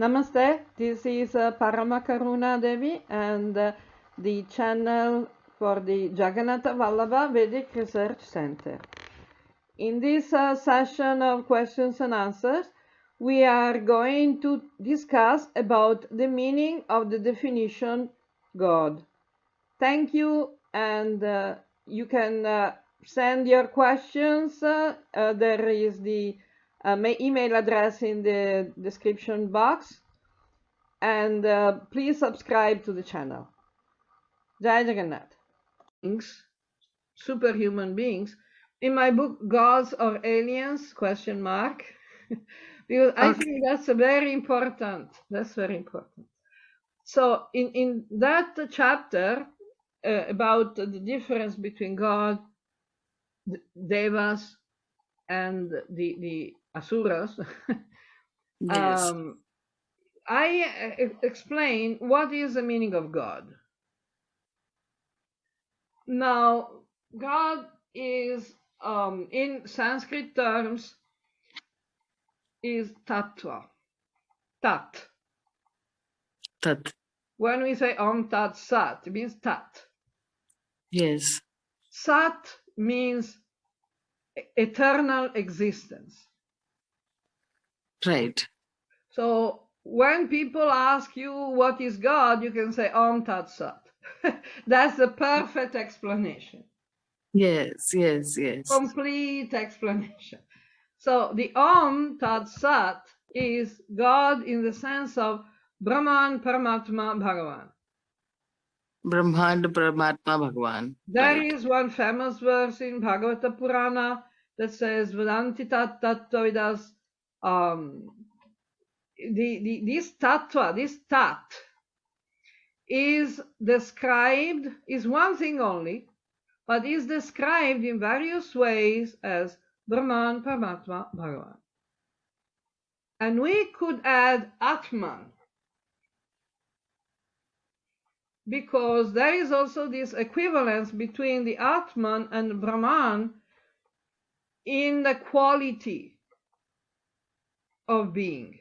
Namaste, this is Paramakaruna Devi and the channel for the Jagannatha Vallabha Vedic Research Center. In this session of questions and answers, we are going to discuss about the meaning of the definition God. Thank you, and you can send your questions. There is the email address in the description box, and please subscribe to the channel. Jai Jagannath. Superhuman beings. In my book, Gods or Aliens? ? Because I think that's very important. That's very important. So in that chapter about the difference between God, the Devas, and the Asuras, Yes. I explain what is the meaning of God. Now, God is, in Sanskrit terms, is tattva, tat. Tat. When we say Om Tat Sat, it means tat. Yes. Sat means eternal existence. Right. So when people ask you what is God, you can say Om Tat Sat. That's the perfect explanation. Yes. Complete explanation. So the Om Tat Sat is God in the sense of Brahman, Paramatma, Bhagavan. Brahmand, Paramatma, Bhagavan. There Right. is one famous verse in Bhagavata Purana that says Vedanti tat tattvavidas. This tattva, this tat, is described, is one thing only, but is described in various ways as Brahman, Paramatma, Bhagavan. And we could add Atman, because there is also this equivalence between the Atman and Brahman in the quality of being.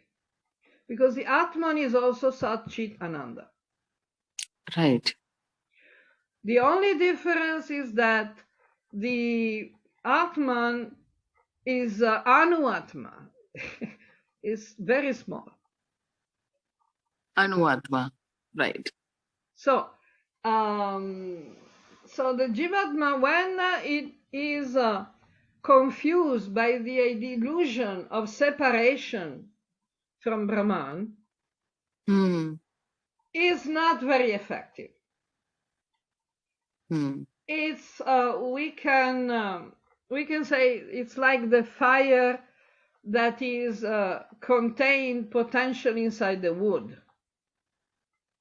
Because the Atman is also Sat Chit Ananda. Right. The only difference is that the Atman is Anuatma. It's very small. Anuatma. Right. So the Jivatma, when it is confused by the delusion of separation from Brahman, is not very effective. It's we can say it's like the fire that is contained potentially inside the wood.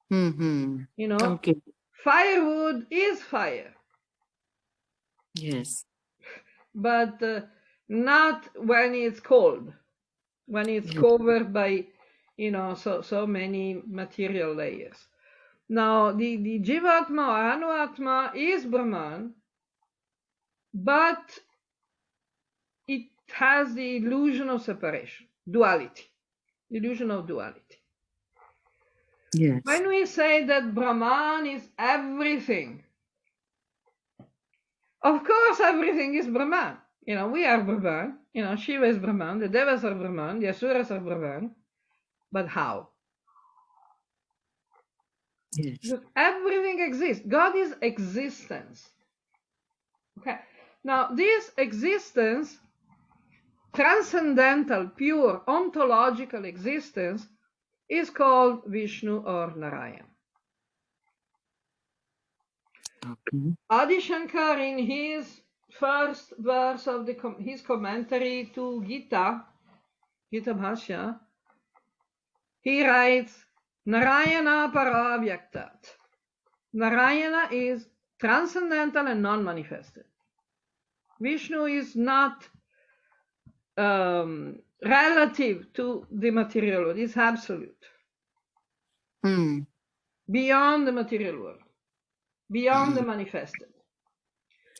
You know, okay. Firewood is fire. Yes. But not when it's cold, when it's covered by, so many material layers. Now, the Jivatma or Anuatma is Brahman, but it has the illusion of separation, duality, illusion of duality. Yes. When we say that Brahman is everything, of course everything is Brahman. We are Brahman, Shiva is Brahman, the Devas are Brahman, the Asuras are Brahman, but how? Yes. Because everything exists. God is existence. Okay. Now, this existence, transcendental, pure, ontological existence, is called Vishnu or Narayan. Okay. Adi Shankar, in his first verse of his commentary to Gita Bhashya, he writes, Narayana Paravyaktat. Narayana is transcendental and non-manifested. Vishnu is not relative to the material world, it's absolute. Beyond the material world, beyond the manifested.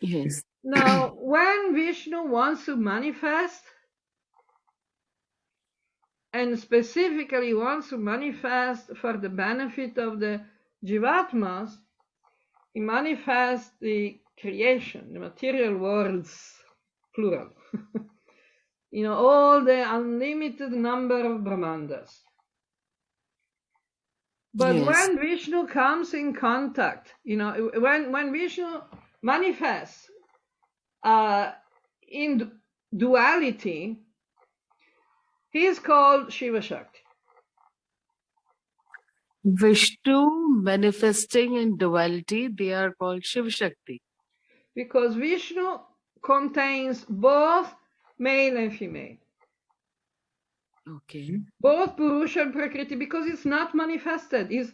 Yes. Now, when Vishnu wants to manifest, and specifically wants to manifest for the benefit of the Jivatmas, he manifests the creation, the material worlds, plural. All the unlimited number of Brahmandas. But Yes. when Vishnu comes in contact, when Vishnu manifests in duality, he is called Shiva Shakti. Vishnu manifesting in duality, they are called Shiva Shakti. Because Vishnu contains both male and female. Okay. Both Purusha and Prakriti, because it's not manifested. It's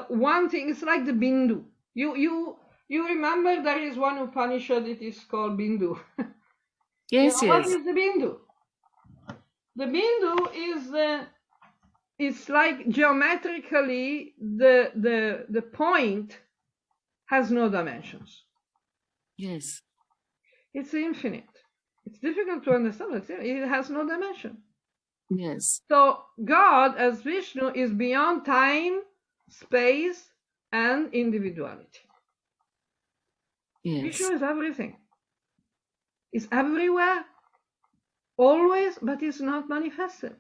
one thing. It's like the Bindu. You remember there is one Upanishad. It is called Bindu. Yes, What yes. is the Bindu? The Bindu it's like geometrically the point has no dimensions. Yes. It's infinite. It's difficult to understand. It has no dimension. Yes. So God, as Vishnu, is beyond time, space, and individuality. Yes. Vishnu is everything. It's everywhere, always, but it's not manifested.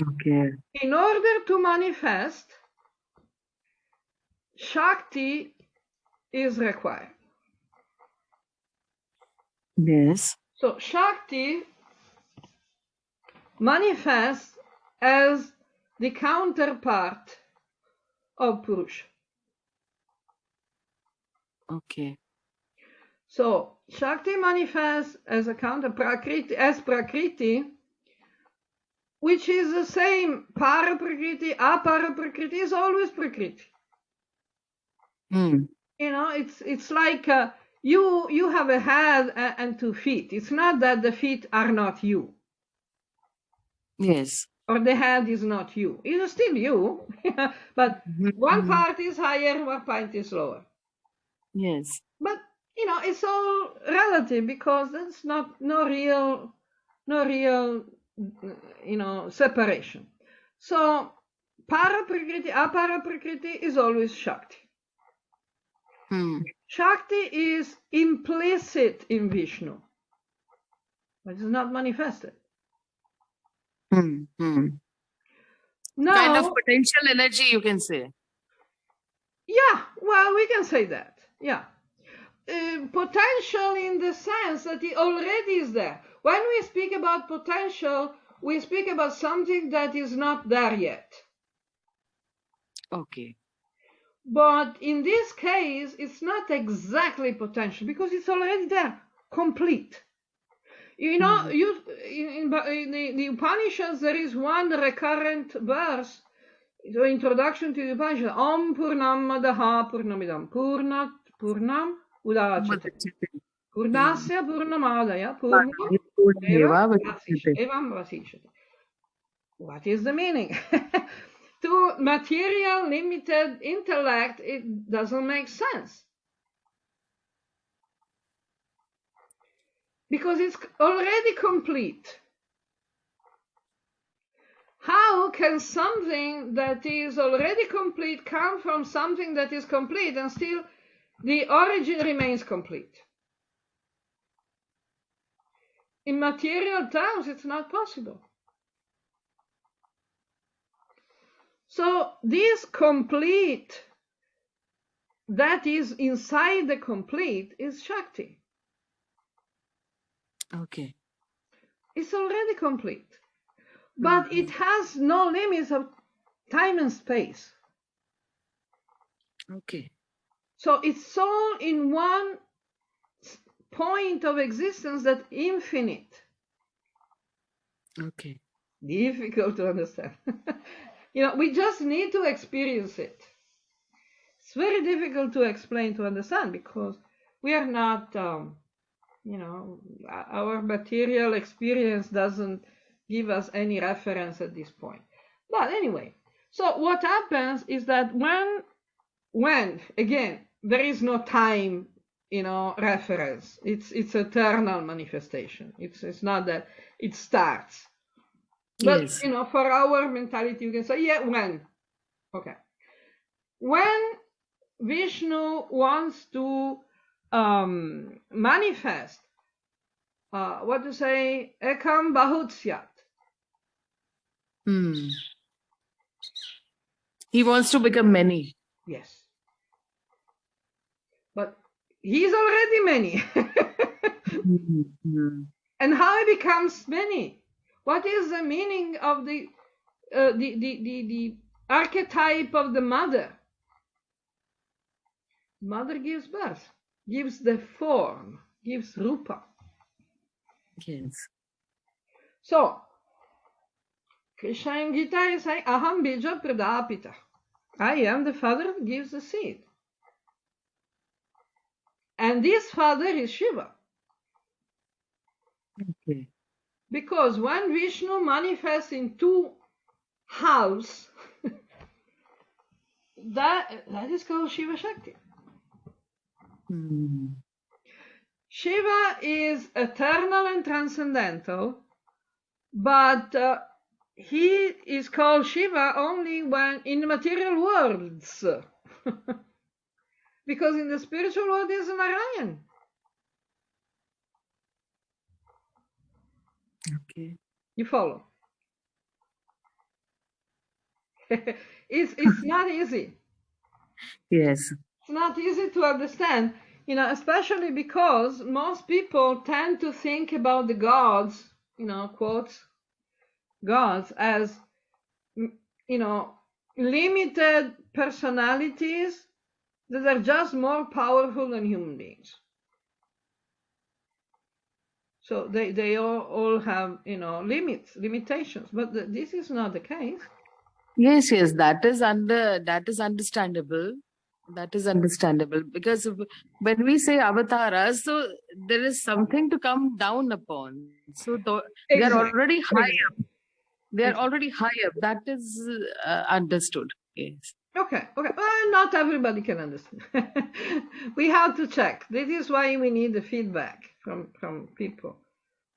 Okay. In order to manifest, Shakti is required. Yes. So Shakti manifests as the counterpart of Purusha. Okay. So Shakti manifests as a Prakriti, which is the same. Para-Prakriti, Apara-Prakriti is always Prakriti. It's like you have a head and 2 feet. It's not that the feet are not you. Yes. Or the head is not you. It's still you, but one part is higher, one part is lower. Yes. But it's all relative, because there's no real separation. So Para-Prakriti, Apara-Prakriti is always Shakti. Shakti is implicit in Vishnu, but it's not manifested. Now, Kind of potential energy, you can say. Yeah, well, we can say that. Yeah. Potential in the sense that it already is there. When we speak about potential, we speak about something that is not there yet. Okay. But in this case, it's not exactly potential, because it's already there, complete. In the Upanishads, there is one recurrent verse, the introduction to the Upanishad, Om Purnam Madaha Purnamidam Purnam Udachyate. Purnasya Purnamadaya Purnam Evam Vasichyate. What is the meaning? To material limited intellect, it doesn't make sense. Because it's already complete. How can something that is already complete come from something that is complete and still the origin remains complete? In material terms, it's not possible. So this complete, that is inside the complete, is Shakti. Okay. It's already complete. But it has no limits of time and space. Okay. So it's all in one point of existence that's infinite. Okay. Difficult to understand. We just need to experience it. It's very difficult to explain, to understand, because we are not, our material experience doesn't give us any reference at this point. But anyway, so what happens is that when again, there is no time reference. It's eternal manifestation. It's not that it starts. But Yes. for our mentality, you can say, yeah, when? Okay. When Vishnu wants to manifest, what to say, ekam bahutsyat. He wants to become many. Yes. But he's already many. And how he becomes many? What is the meaning of the archetype of the mother? Mother gives birth, gives the form, gives rupa. Yes. So, Krishna in Gita is saying, Aham bija pradapita. I am the father who gives the seed. And this father is Shiva. Okay. Because when Vishnu manifests in two halves, that is called Shiva Shakti. Shiva is eternal and transcendental, but he is called Shiva only when in the material worlds. Because in the spiritual world is Narayan. Okay. You follow? It's not easy. Yes. It's not easy to understand, especially because most people tend to think about the gods, quotes, gods as, limited personalities that are just more powerful than human beings. So they all have, limitations, but this is not the case. Yes, that is understandable. That is understandable, because when we say avatara, so there is something to come down upon. So they are already high up. They are already high up. That is understood. Yes. Okay. Well, not everybody can understand. We have to check. This is why we need the feedback from people.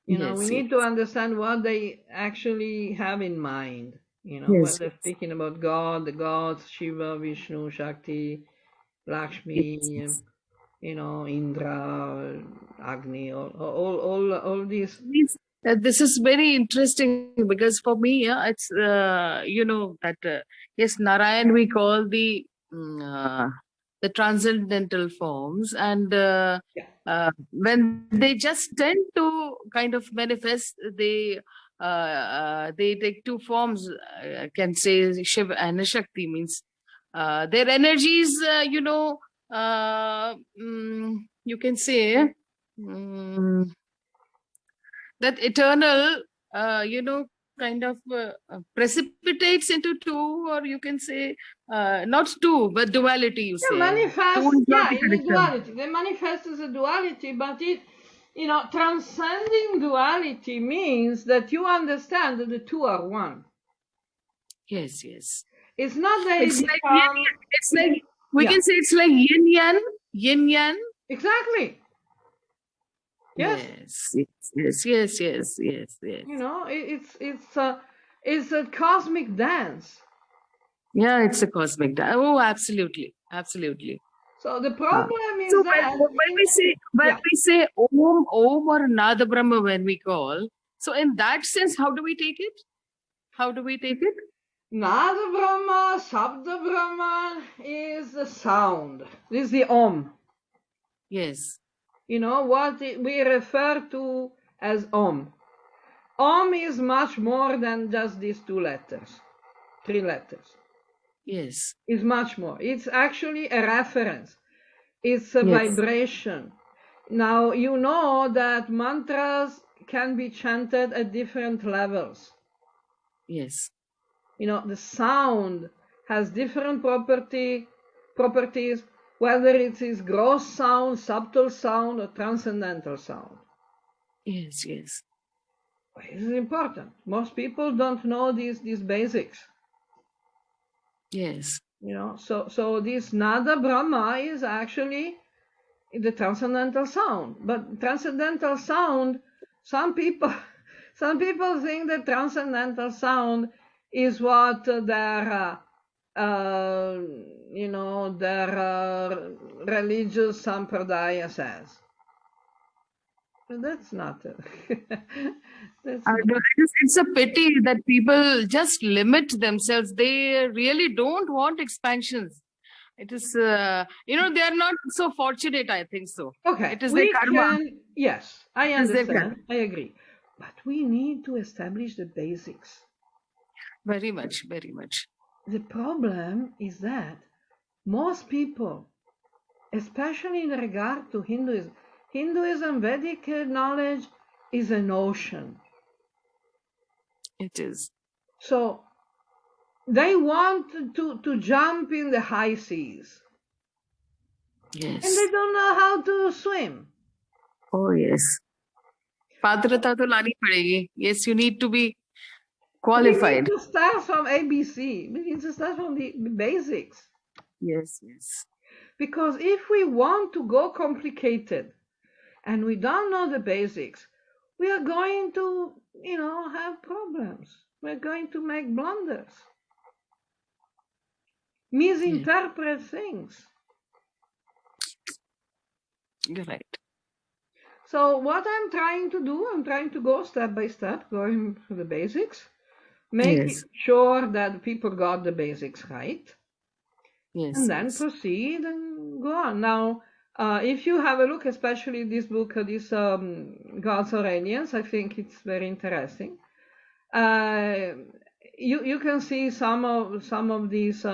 We need to understand what they actually have in mind. When they're speaking about God, the gods, Shiva, Vishnu, Shakti, Lakshmi, Indra, Agni, all these. This is very interesting, because for me, it's that yes, Narayan we call the transcendental forms, and when they just tend to kind of manifest, they take two forms. I can say Shiva and Shakti, means their energies. You can say. That eternal, kind of precipitates into two, or you can say not two, but duality, you say. Manifest, Two is not the in correct the term. duality. They manifest as a duality, but it, transcending duality means that you understand that the two are one. Yes. It's not that it's like we can say it's like yin yang. Exactly. Yes. It's a cosmic dance. Yeah, it's a cosmic dance. Oh, absolutely. So the problem is that when we say Om or Nada Brahma, when we call, so in that sense, how do we take it? Nada Brahma, Sabda Brahma is the sound. This is the Om. Yes. What we refer to as Om. Om is much more than just these three letters. Yes. It's much more. It's actually a reference. It's a vibration. Now, you know that mantras can be chanted at different levels. Yes. The sound has different properties, whether it is gross sound, subtle sound, or transcendental sound. Yes. This is important. Most people don't know these basics. Yes. So this Nada Brahma is actually, the transcendental sound. But transcendental sound, some people think that transcendental sound is what their religious sampradaya says. But that's not it's a pity that people just limit themselves. They really don't want expansions. It is, they are not so fortunate, I think so. Okay, it is their karma. Yes, I It is their karma. understand. I agree. But we need to establish the basics. Very much, very much. The problem is that most people, especially in regard to Hinduism, Vedic knowledge is an ocean. It is. So they want to jump in the high seas. Yes. And they don't know how to swim. Oh, yes. Patrata to lani padegi. Yes, you need to be qualified. We need to start from ABC. We need to start from the basics. Yes, yes. Because if we want to go complicated and we don't know the basics, we are going to, have problems. We're going to make blunders. Misinterpret things. You're right. So what I'm trying to do, I'm trying to go step by step, going to the basics, make sure that people got the basics right, and then proceed and go on. Now, if you have a look, especially this book, this Gods or Aliens, I think it's very interesting. You can see some of these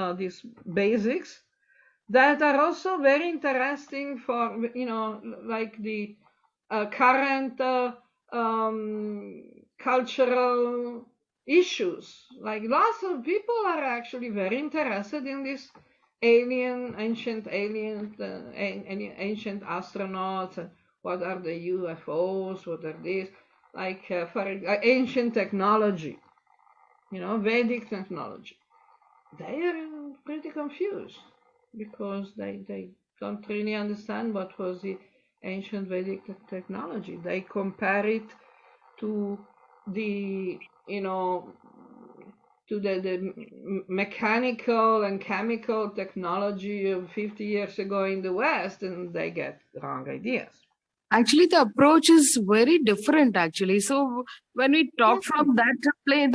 basics that are also very interesting for like the current cultural issues. Like lots of people are actually very interested in this ancient astronauts. What are the UFOs? What are these? Like for ancient technology, Vedic technology. They are pretty confused because they don't really understand what was the ancient Vedic technology. They compare it to the mechanical and chemical technology of 50 years ago in the West, and they get wrong ideas. Actually, the approach is very different, actually. So when we talk from that plane,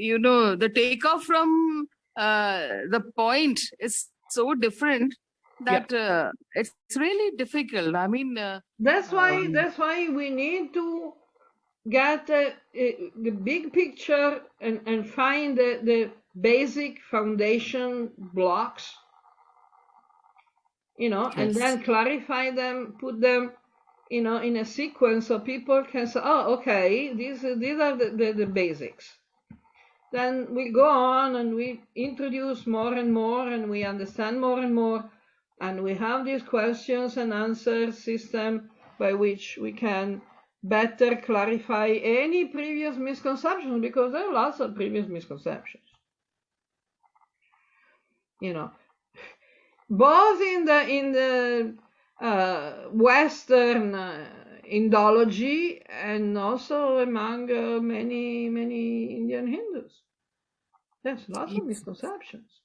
the takeoff from the point is so different that it's really difficult. I mean, that's why we need to get the big picture and find the basic foundation blocks, and then clarify them, put them, in a sequence so people can say, oh, okay, these are the basics. Then we go on and we introduce more and more, and we understand more and more, and we have these questions and answer system by which we can better clarify any previous misconceptions, because there are lots of previous misconceptions. Both in the Western Indology and also among many Indian Hindus. There's lots of misconceptions.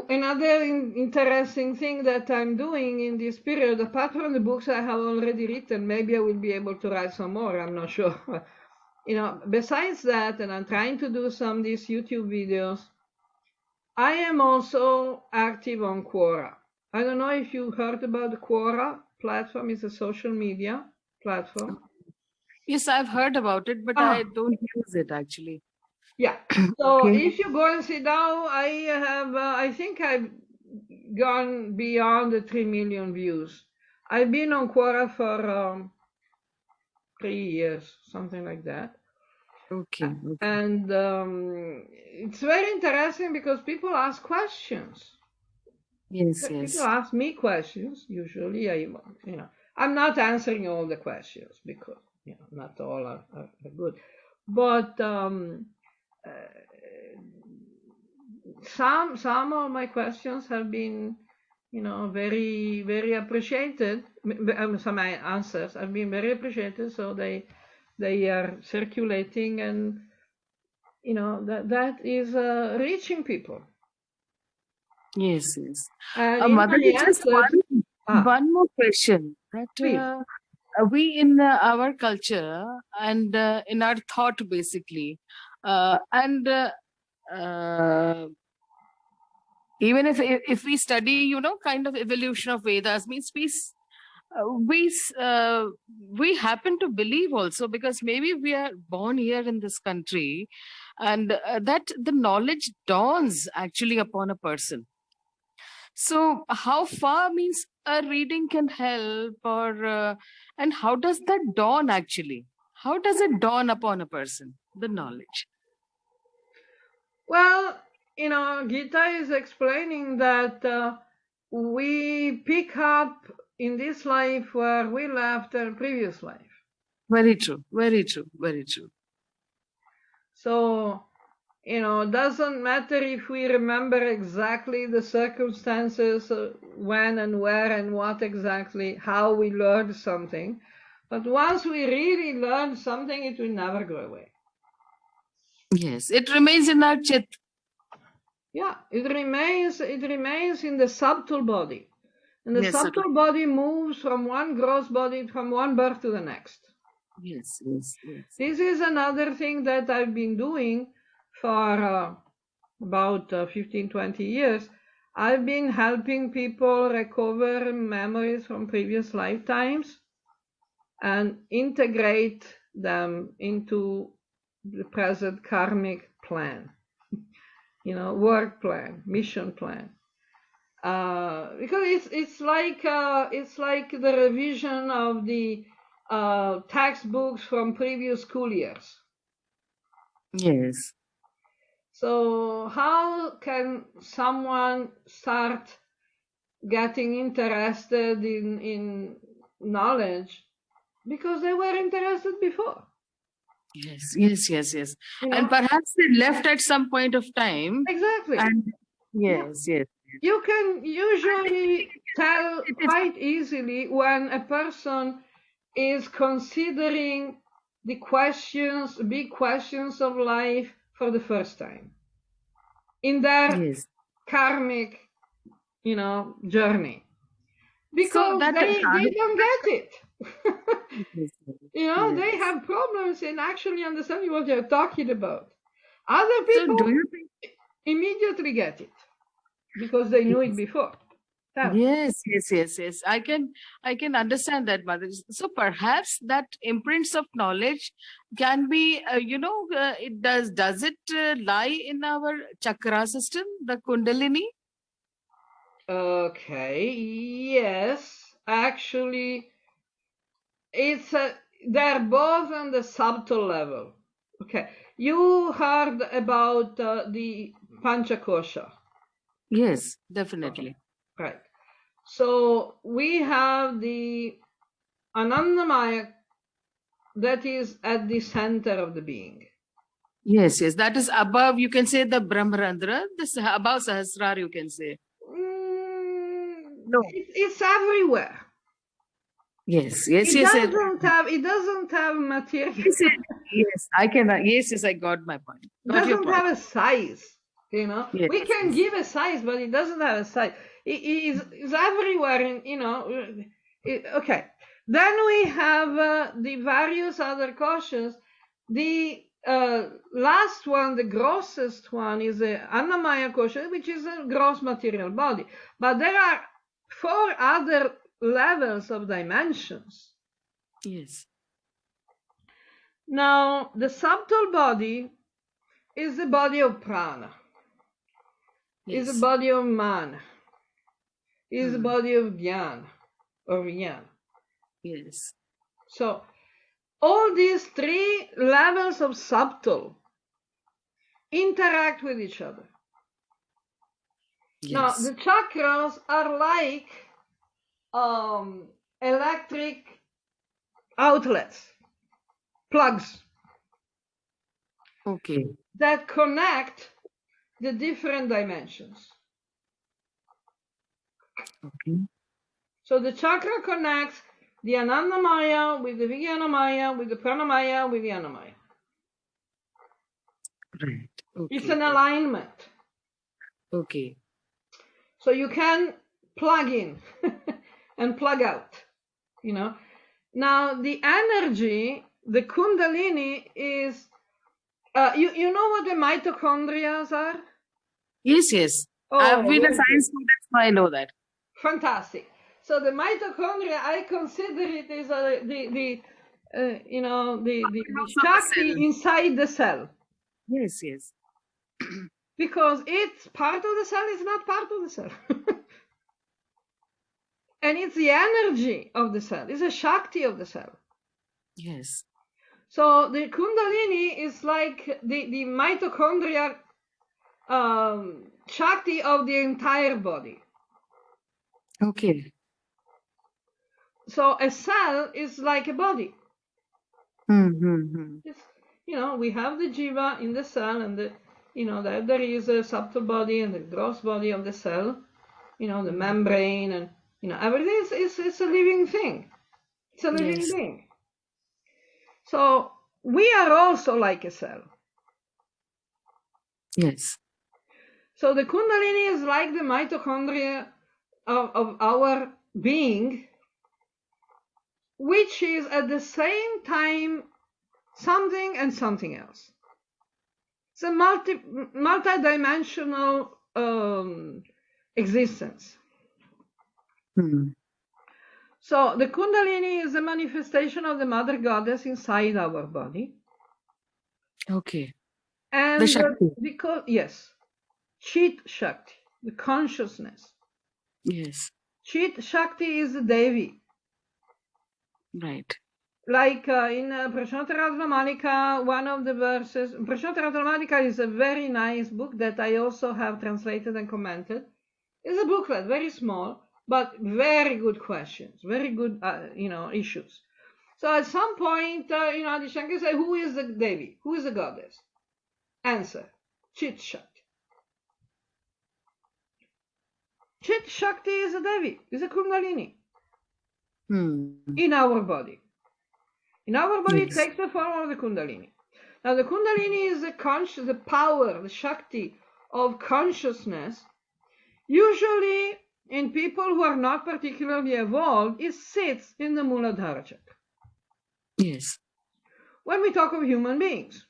Another interesting thing that I'm doing in this period, apart from the books I have already written, maybe I will be able to write some more, I'm not sure. Besides that, and I'm trying to do some of these YouTube videos, I am also active on Quora. I don't know if you heard about the Quora platform. It's a social media platform. Yes, I've heard about it, but I don't use it actually. Yeah. So if you go and see now, I think I've gone beyond the 3 million views. I've been on Quora for 3 years, something like that. Okay. And it's very interesting because people ask questions. Yes. People ask me questions. Usually, I'm not answering all the questions because not all are good. But some of my questions have been, very, very appreciated. Some of my answers have been very appreciated, so they are circulating, and that is reaching people. Yes. And in Mother, my just answers, one more question. That please. we in our culture and in our thought, basically, and even if we study, kind of evolution of Vedas, means we happen to believe also, because maybe we are born here in this country, and that the knowledge dawns actually upon a person. So how far means a reading can help, or and how does that dawn actually? How does it dawn upon a person, the knowledge? Well, Gita is explaining that we pick up in this life where we left our previous life. Very true, very true, very true. So, doesn't matter if we remember exactly the circumstances, when and where and what exactly, how we learned something. But once we really learn something, it will never go away. Yes, it remains in our chit. Yeah, it remains in the subtle body. And the Yes, subtle body moves from one gross body, from one birth to the next. Yes. This is another thing that I've been doing for about 15, 20 years. I've been helping people recover memories from previous lifetimes and integrate them into the present karmic plan, work plan, mission plan. Because it's like the revision of the textbooks from previous school years. Yes. So how can someone start getting interested in knowledge? Because they were interested before. Yes. And perhaps they left at some point of time. Exactly. And yes. You can usually tell quite easily when a person is considering the big questions of life for the first time in their karmic, journey, because they don't get it. They have problems in actually understanding what you're talking about. Other people immediately get it because they knew it before. Yes. I can understand that, Mother. So perhaps that imprints of knowledge can be, does it lie in our chakra system, the Kundalini? Okay. Yes, actually, they're both on the subtle level. Okay, you heard about the Panchakosha. Yes, definitely. Okay. Right. So we have the Anandamaya that is at the center of the being. Yes, that is above, you can say, the Brahmarandra, this above Sahasrara, you can say. No. It's everywhere. Yes. It doesn't have material. Yes, I can. Yes, I got my point. It doesn't have a size. We can give a size, but it doesn't have a size. It's everywhere. Okay. Then we have the various other koshas. The last one, the grossest one, is the Annamaya kosha, which is a gross material body. But there are 4 other levels of dimensions. Yes. Now, the subtle body is the body of prana, is the body of mana, is the body of jnana or jnana. Yes. So, all these 3 levels of subtle interact with each other. Yes. Now, the chakras are like electric outlets, plugs. Okay. That connect the different dimensions. Okay. So the chakra connects the Anandamaya with the Vijnanamaya, with the Pranamaya, with the Annamaya. Right. Okay. It's an alignment. Okay. So you can plug in and plug out, you know. Now the energy, the Kundalini is, you know what the mitochondria are? Yes, yes. Oh, I've been a very science student, so I know that. fantastic. So the mitochondria, I consider it as the Shakti Cell. inside the cell. Yes, yes. Because it's part of the cell, it's not part of the cell. And it's the energy of the cell, it's a Shakti of the cell. Yes. So the Kundalini is like the mitochondria Shakti of the entire body. Okay. So a cell is like a body. Mm-hmm. It's, we have the jiva in the cell, and there is a subtle body and the gross body of the cell, the membrane, and everything is a living thing. It's a living being. So we are also like a cell. Yes. So the Kundalini is like the mitochondria of our being, which is at the same time something and something else. It's a multi-dimensional existence. So the Kundalini is a manifestation of the Mother Goddess inside our body. Okay. And the Shakti. Yes, Chit Shakti, the consciousness. Yes. Chit Shakti is the Devi. Right. Like in Prashantara Malika, one of the verses, Prashantara Malika is a very nice book that I also have translated and commented. It's a booklet, very small, but very good questions, very good, issues. So at some point, Adi Shankar said, who is the Devi? Who is the goddess? Answer, Chit Shakti. Chit Shakti is a Devi, is a Kundalini in our body. In our body, it takes the form of the Kundalini. Now, the Kundalini is the power, the Shakti of consciousness. Usually, in people who are not particularly evolved, it sits in the Muladhara chakra. Yes. When we talk of human beings.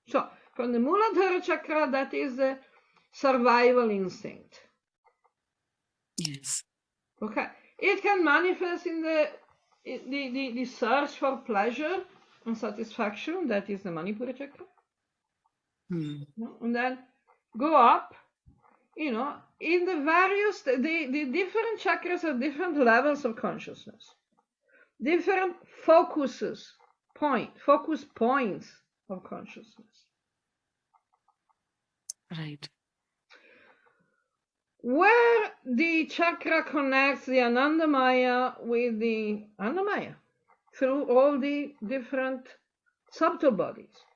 So, from the Muladhara chakra, that is the survival instinct. Yes. Okay. It can manifest in the search for pleasure and satisfaction, that is the Manipura chakra. And then go up, in the various, the different chakras have different levels of consciousness, different focus points of consciousness. Right. Where the chakra connects the Anandamaya with the Annamaya through all the different subtle bodies.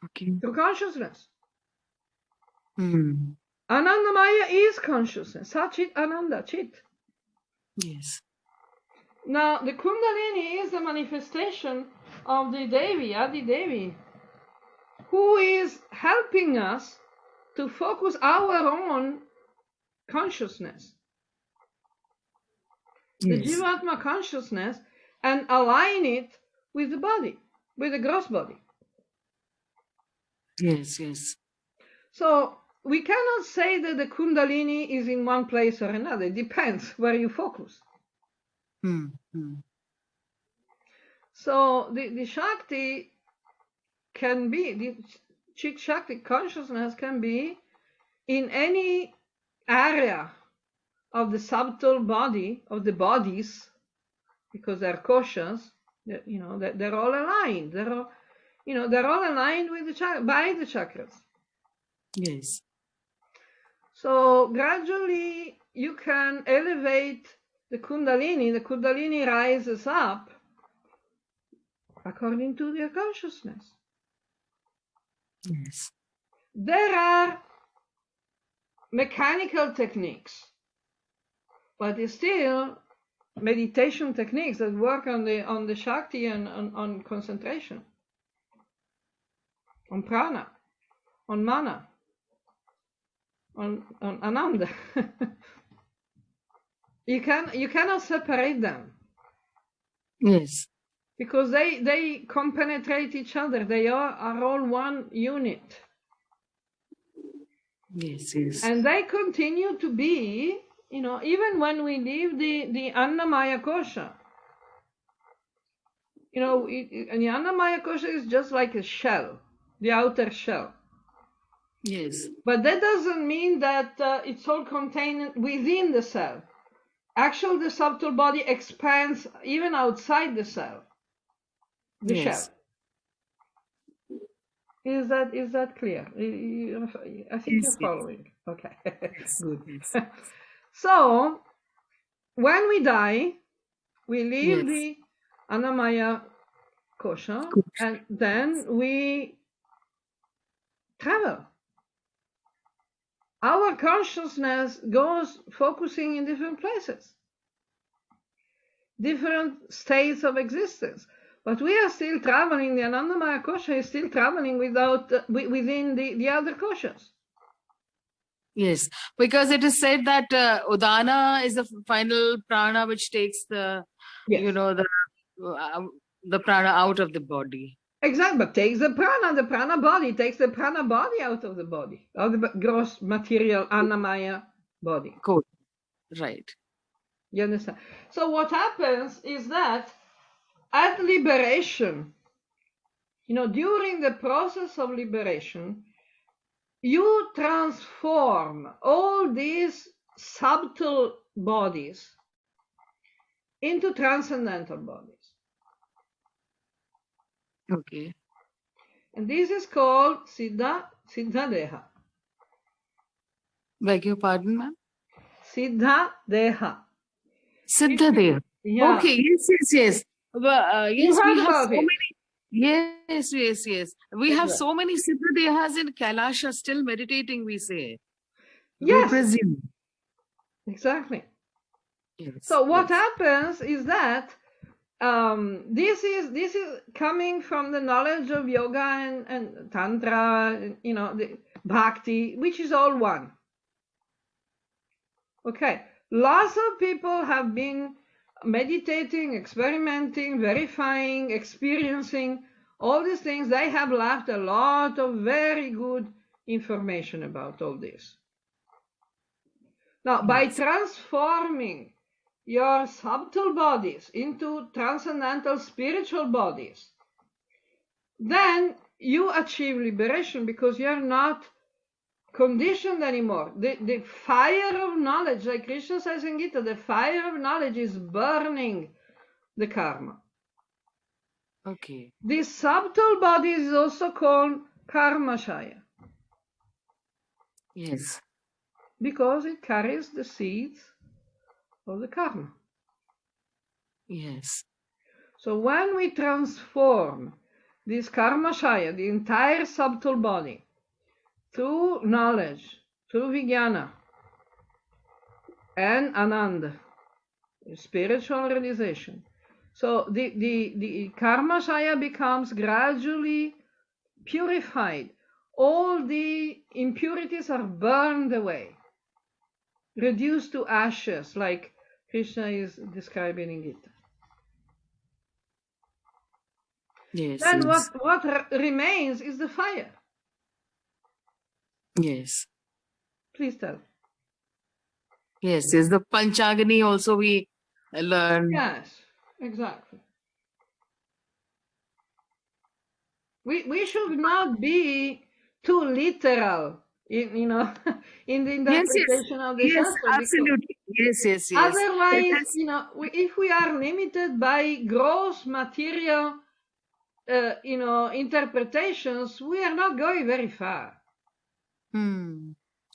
Okay. Through consciousness. Anandamaya is consciousness. Sachit Ananda, Chit. Yes. Now, the Kundalini is the manifestation of the Devi, Adi Devi, who is helping us to focus our own consciousness, the Jivatma consciousness, and align it with the body, with the gross body. Yes, yes. So we cannot say that the Kundalini is in one place or another. It depends where you focus. So the Shakti can be, the Chit Shakti consciousness can be in any area of the subtle body, of the bodies, because they're koshas, they're all aligned. They're all aligned with by the chakras. Yes. So gradually you can elevate the Kundalini rises up according to their consciousness. Yes. There are mechanical techniques, but it's still meditation techniques that work on the Shakti and on concentration, on prana, on mana, on ananda. You cannot separate them. Yes. Because they compenetrate each other. They are all one unit. Yes, yes. And they continue to be, even when we leave the Annamaya Kosha. And the Annamaya Kosha is just like a shell, the outer shell. Yes. But that doesn't mean that it's all contained within the cell. Actually, the subtle body expands even outside the cell, the shell. Is that clear? I think you're following. Okay, good. Yes. So, when we die, we leave the Annamaya Kosha, and then we travel. Our consciousness goes focusing in different places, different states of existence. But we are still traveling. The Anandamaya Kosha is still traveling within the other koshas. Yes, because it is said that Udana is the final prana which takes the, the prana out of the body. Exactly, but takes the prana body, takes the prana body out of the body, of the gross material Annamaya body. Cool. Right. You understand? So what happens is that at liberation, during the process of liberation, you transform all these subtle bodies into transcendental bodies. Okay. And this is called Siddha Deha. Beg your pardon, ma'am? Siddha Deha. Siddha Deha. Yeah. Okay, yes. Yes, you heard we have about so it. many. Yes. We have so many Siddha Dehas in Kailasha still meditating, we say. Yes. We presume. Exactly. Yes. So what happens is that this is coming from the knowledge of yoga and tantra, the bhakti, which is all one. Okay, lots of people have been meditating, experimenting, verifying, experiencing all these things. They have left a lot of very good information about all this. Now, by transforming your subtle bodies into transcendental spiritual bodies, then you achieve liberation because you're not conditioned anymore. The fire of knowledge, like Krishna says in Gita, the fire of knowledge is burning the karma. Okay. This subtle body is also called karmashaya. Yes. Because it carries the seeds of the karma. Yes. So when we transform this karmashaya, the entire subtle body, through knowledge, through vijnana, and ananda, spiritual realization. So the karmashaya becomes gradually purified. All the impurities are burned away, reduced to ashes, like Krishna is describing in Gita. Yes. Then what remains is the fire. Yes. Please tell. Yes. The Panchagani also we learn. Yes, exactly. We should not be too literal in in the interpretation of the Shastra. Absolutely. Yes. Otherwise, if we are limited by gross material interpretations, we are not going very far.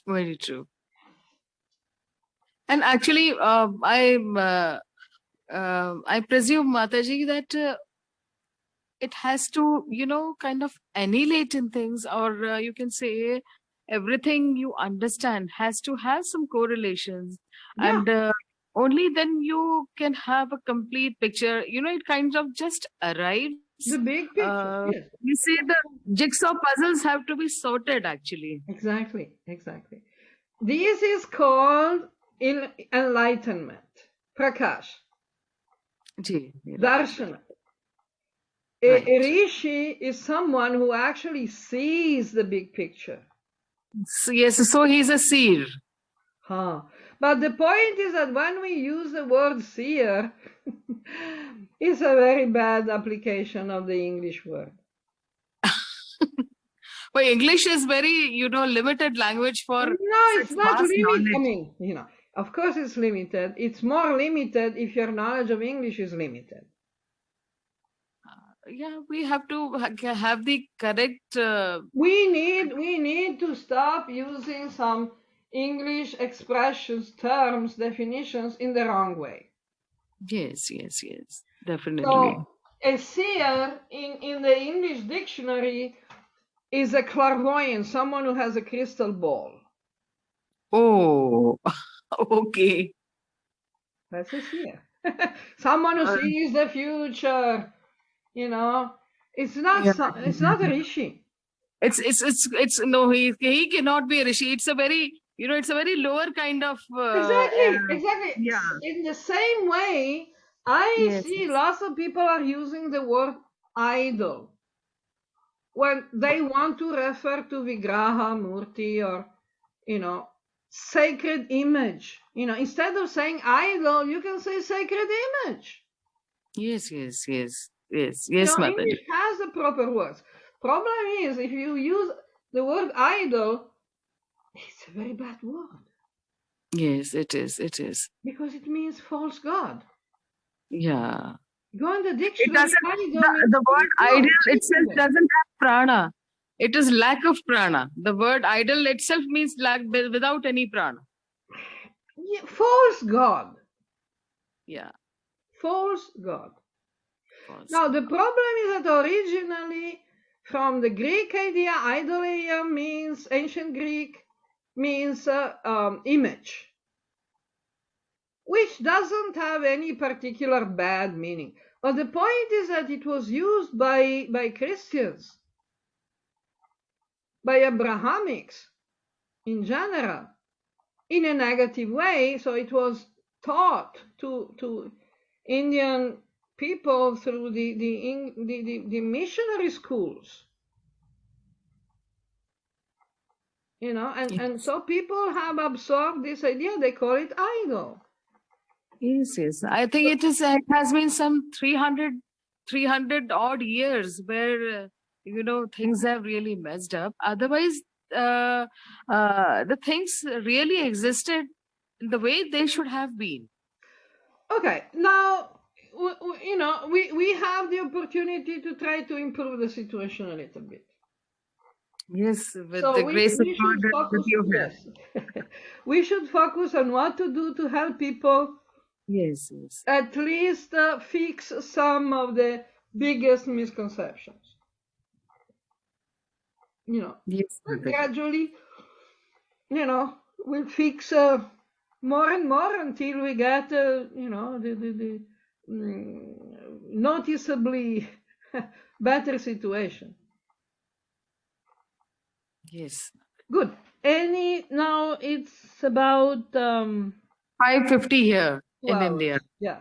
Very true. And actually, I presume, Mataji, that it has to, kind of annihilate in things, or you can say everything you understand has to have some correlations. Yeah. And only then you can have a complete picture. It kind of just arrives. The big picture. Yes. You see, the jigsaw puzzles have to be sorted, actually. Exactly. This is called enlightenment. Prakash. Darshana. Right. A rishi is someone who actually sees the big picture. So he's a seer. But the point is that when we use the word seer, it's a very bad application of the English word. But English is very, limited language for. No, it's not limited. I mean, of course it's limited. It's more limited if your knowledge of English is limited. Yeah, we have to have the correct. We need to stop using some English expressions, terms, definitions in the wrong way. Yes, definitely. So a seer in the English dictionary is a clairvoyant, someone who has a crystal ball. Oh, okay. That's a seer. Someone who sees the future. It's not. It's not a rishi. It's no. He cannot be a rishi. It's a very. It's a very lower kind of. Exactly. Yeah. In the same way, I see lots of people are using the word idol when they want to refer to Vigraha, Murti, or, sacred image. Instead of saying idol, you can say sacred image. Yes, Mother. English has the proper words. Problem is, if you use the word idol, it's a very bad word. Yes, it is. Because it means false god. Yeah. Go in the dictionary. The word idol itself doesn't have prana. It is lack of prana. The word idol itself means lack without any prana. Yeah, false god. Yeah. False god. Now, the problem is that originally, from the Greek idea, idolia means, ancient Greek, means image, which doesn't have any particular bad meaning. But the point is that it was used by Christians, by Abrahamics in general, in a negative way. So it was taught to Indian people through the missionary schools. And so people have absorbed this idea. They call it idol. Yes. I think it has been some 300 odd years where, things have really messed up. Otherwise, the things really existed in the way they should have been. Okay. Now, we have the opportunity to try to improve the situation a little bit. Yes, with the grace of God that you have. Yes. We should focus on what to do to help people. Yes. At least fix some of the biggest misconceptions. Yes. Gradually, we'll fix more and more until we get, the noticeably better situation. Yes. Good. Now it's about 5:50 here in India. Yeah.